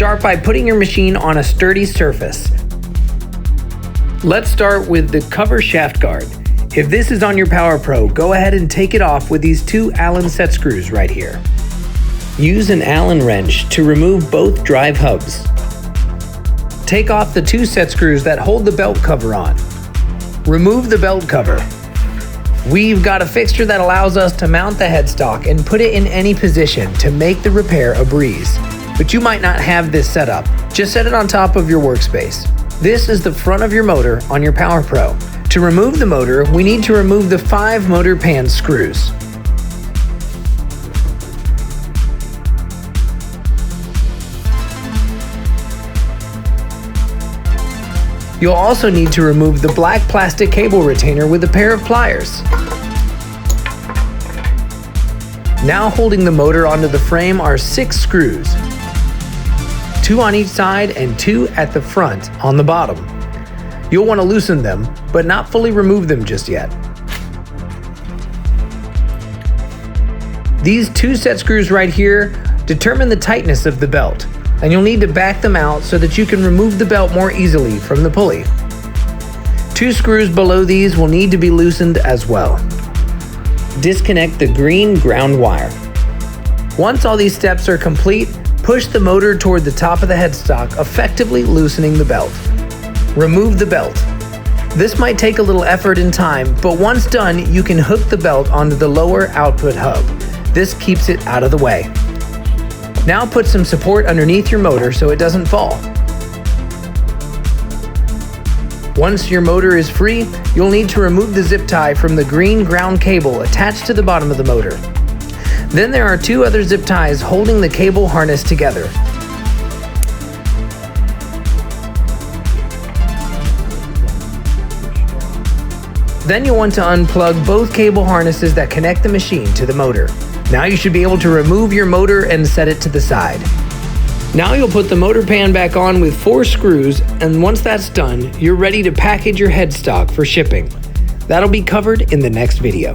Start by putting your machine on a sturdy surface. Let's start with the cover shaft guard. If this is on your PowerPro, go ahead and take it off with these 2 Allen set screws right here. Use an Allen wrench to remove both drive hubs. Take off the 2 set screws that hold the belt cover on. Remove the belt cover. We've got a fixture that allows us to mount the headstock and put it in any position to make the repair a breeze. But you might not have this set up. Just set it on top of your workspace. This is the front of your motor on your PowerPro. To remove the motor, we need to remove the 5 motor pan screws. You'll also need to remove the black plastic cable retainer with a pair of pliers. Now holding the motor onto the frame are 6 screws. 2 on each side and 2 at the front on the bottom. You'll want to loosen them, but not fully remove them just yet. These 2 set screws right here determine the tightness of the belt, and you'll need to back them out so that you can remove the belt more easily from the pulley. 2 screws below these will need to be loosened as well. Disconnect the green ground wire. Once all these steps are complete, push the motor toward the top of the headstock, effectively loosening the belt. Remove the belt. This might take a little effort and time, but once done, you can hook the belt onto the lower output hub. This keeps it out of the way. Now put some support underneath your motor so it doesn't fall. Once your motor is free, you'll need to remove the zip tie from the green ground cable attached to the bottom of the motor. Then there are 2 other zip ties holding the cable harness together. Then you'll want to unplug both cable harnesses that connect the machine to the motor. Now you should be able to remove your motor and set it to the side. Now you'll put the motor pan back on with 4 screws, and once that's done, you're ready to package your headstock for shipping. That'll be covered in the next video.